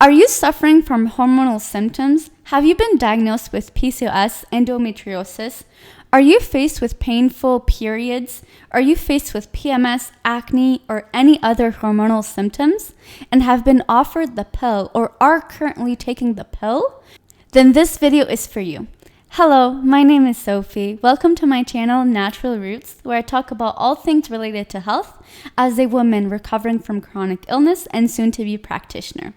Are you suffering from hormonal symptoms? Have you been diagnosed with PCOS, endometriosis? Are you faced with painful periods? Are you faced with PMS, acne, or any other hormonal symptoms and have been offered the pill or are currently taking the pill? Then this video is for you. Hello, my name is Sophie. Welcome to my channel, Natural Roots, where I talk about all things related to health as a woman recovering from chronic illness and soon-to-be practitioner.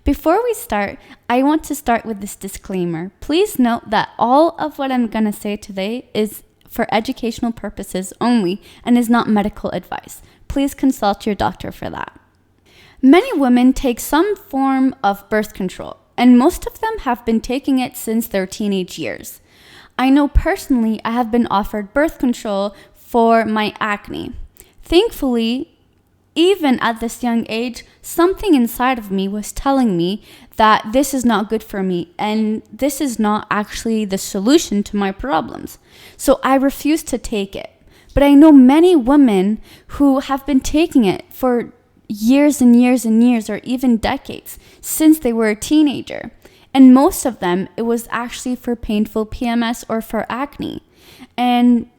Before we start, I want to start with this disclaimer. Please note that all of what I'm going to say today is for educational purposes only and is not medical advice. Please consult your doctor for that. Many women take some form of birth control, and most of them have been taking it since their teenage years. I know personally I have been offered birth control for my acne. Thankfully, even at this young age, something inside of me was telling me that this is not good for me and this is not actually the solution to my problems. So I refused to take it. But I know many women who have been taking it for years and years and years, or even decades, since they were a teenager. And most of them, it was actually for painful PMS or for acne. And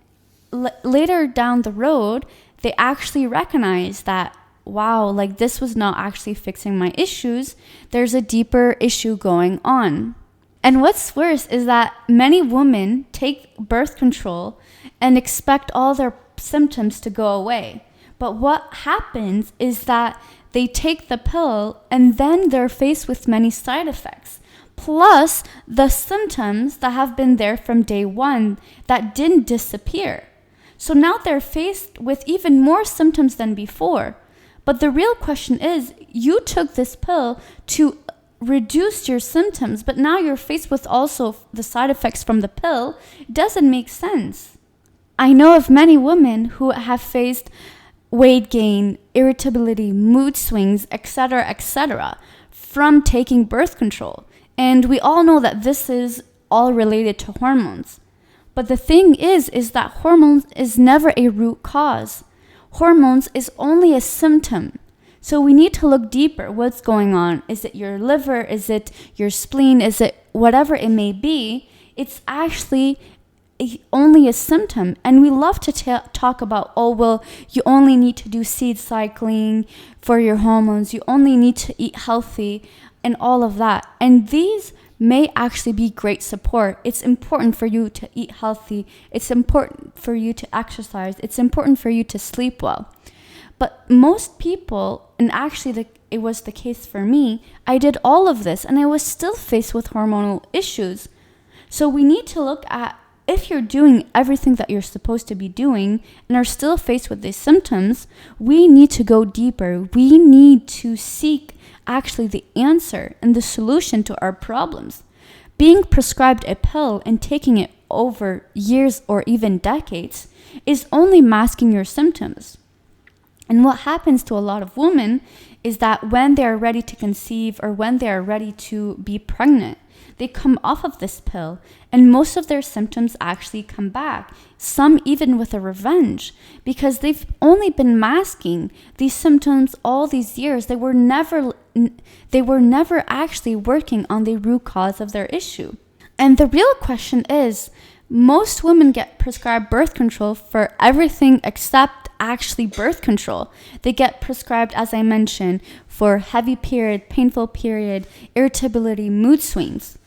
later down the road, they actually recognize that, wow, like this was not actually fixing my issues. There's a deeper issue going on. And what's worse is that many women take birth control and expect all their symptoms to go away. But what happens is that they take the pill and then they're faced with many side effects. Plus the symptoms that have been there from day one that didn't disappear. So now they're faced with even more symptoms than before. But the real question is, you took this pill to reduce your symptoms, but now you're faced with also the side effects from the pill. It doesn't make sense. I know of many women who have faced weight gain, irritability, mood swings, etc., from taking birth control. And we all know that this is all related to hormones. But the thing is that hormones is never a root cause. Hormones is only a symptom. So we need to look deeper. What's going on? Is it your liver? Is it your spleen? Is it whatever it may be? It's actually only a symptom. And we love to talk about, oh, well, you only need to do seed cycling for your hormones. You only need to eat healthy and all of that. And these may actually be great support. It's important for you to eat healthy. It's important for you to exercise. It's important for you to sleep well. But most people, and actually it was the case for me, I did all of this and I was still faced with hormonal issues. So we need to look at, if you're doing everything that you're supposed to be doing and are still faced with these symptoms, we need to go deeper. We need to seek actually the answer and the solution to our problems. Being prescribed a pill and taking it over years or even decades is only masking your symptoms. And what happens to a lot of women is that when they are ready to conceive or when they are ready to be pregnant, they come off of this pill and most of their symptoms actually come back, some even with a revenge, because they've only been masking these symptoms all these years. They were never actually working on the root cause of their issue. And the real question is, most women get prescribed birth control for everything except actually birth control. They get prescribed, as I mentioned, for heavy period, painful period, irritability, mood swings.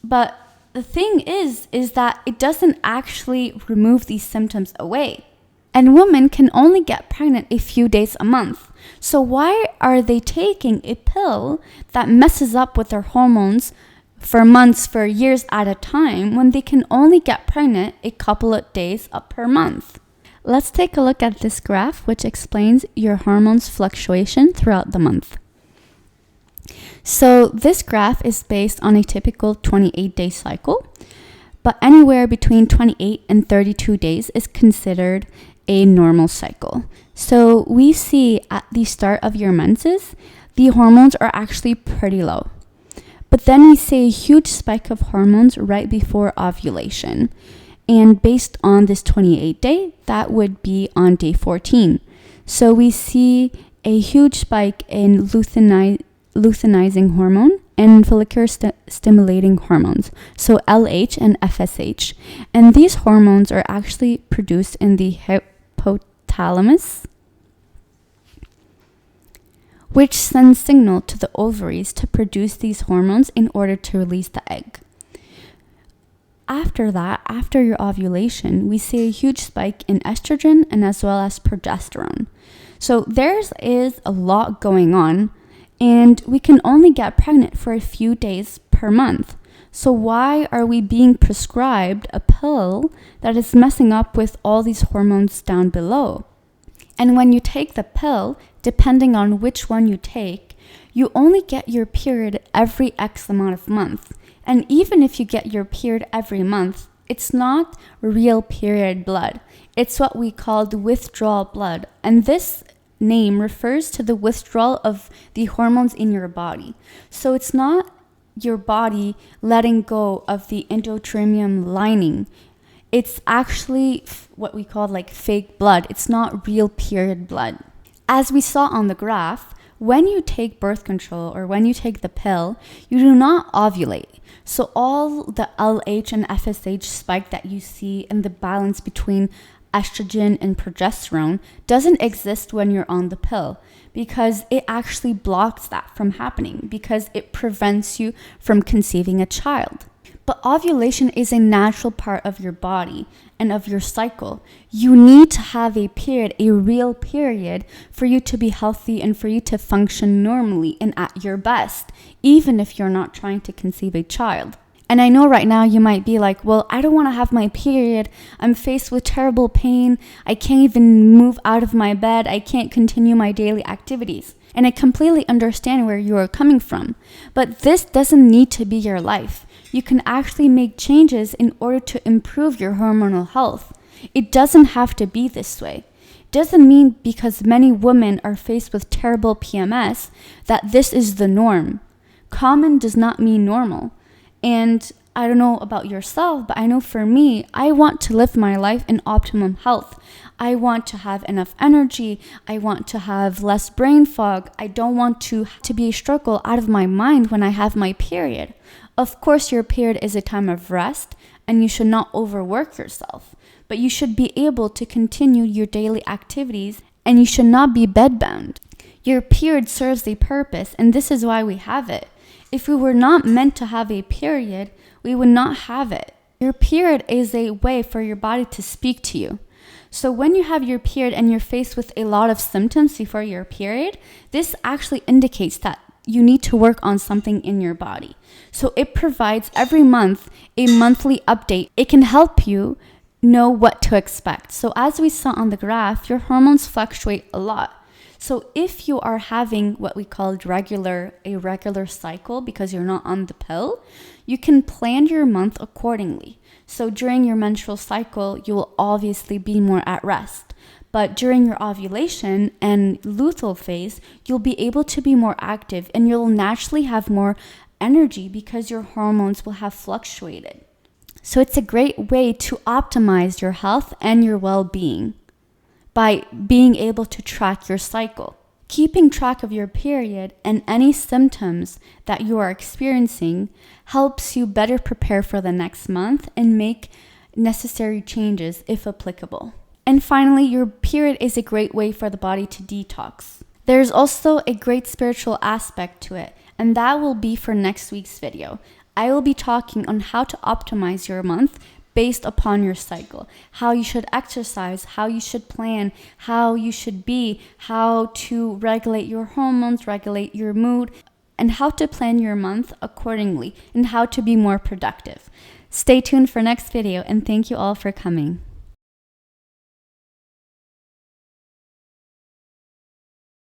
But the thing is that it doesn't actually remove these symptoms away. And women can only get pregnant a few days a month. So why are they taking a pill that messes up with their hormones for months, for years at a time, when they can only get pregnant a couple of days per month? Let's take a look at this graph, which explains your hormones fluctuation throughout the month. So this graph is based on a typical 28-day cycle, but anywhere between 28 and 32 days is considered a normal cycle. So we see at the start of your menses, the hormones are actually pretty low. But then we see a huge spike of hormones right before ovulation. And based on this 28-day, that would be on day 14. So we see a huge spike in luteinizing hormone and follicular stimulating hormones, so LH and FSH. And these hormones are actually produced in the hypothalamus, which sends signal to the ovaries to produce these hormones in order to release the egg. After that, after your ovulation, we see a huge spike in estrogen and as well as progesterone. So there is a lot going on, and we can only get pregnant for a few days per month. So why are we being prescribed a pill that is messing up with all these hormones down below? And when you take the pill, depending on which one you take, you only get your period every X amount of months. And even if you get your period every month, it's not real period blood. It's what we call the withdrawal blood. And this name refers to the withdrawal of the hormones in your body. So it's not your body letting go of the endometrium lining. It's actually what we call like fake blood. It's not real period blood. As we saw on the graph, when you take birth control or when you take the pill, you do not ovulate. So all the LH and FSH spike that you see in the balance between estrogen and progesterone doesn't exist when you're on the pill, because it actually blocks that from happening, because it prevents you from conceiving a child. But ovulation is a natural part of your body and of your cycle. You need to have a period, a real period, for you to be healthy and for you to function normally and at your best, even if you're not trying to conceive a child. And I know right now you might be like, well, I don't want to have my period. I'm faced with terrible pain. I can't even move out of my bed. I can't continue my daily activities. And I completely understand where you are coming from. But this doesn't need to be your life. You can actually make changes in order to improve your hormonal health. It doesn't have to be this way. It doesn't mean because many women are faced with terrible PMS that this is the norm. Common does not mean normal. And I don't know about yourself, but I know for me, I want to live my life in optimum health. I want to have enough energy. I want to have less brain fog. I don't want to be a struggle out of my mind when I have my period. Of course, your period is a time of rest, and you should not overwork yourself. But you should be able to continue your daily activities, and you should not be bedbound. Your period serves a purpose, and this is why we have it. If we were not meant to have a period, we would not have it. Your period is a way for your body to speak to you. So when you have your period and you're faced with a lot of symptoms before your period, this actually indicates that you need to work on something in your body. So it provides every month a monthly update. It can help you know what to expect. So as we saw on the graph, your hormones fluctuate a lot. So if you are having what we call a regular cycle because you're not on the pill, you can plan your month accordingly. So during your menstrual cycle, you will obviously be more at rest. But during your ovulation and luteal phase, you'll be able to be more active and you'll naturally have more energy because your hormones will have fluctuated. So it's a great way to optimize your health and your well-being by being able to track your cycle. Keeping track of your period and any symptoms that you are experiencing helps you better prepare for the next month and make necessary changes if applicable. And finally, your period is a great way for the body to detox. There's also a great spiritual aspect to it, and that will be for next week's video. I will be talking on how to optimize your month based upon your cycle, how you should exercise, how you should plan, how you should be, how to regulate your hormones, regulate your mood, and how to plan your month accordingly, and how to be more productive. Stay tuned for next video, and thank you all for coming.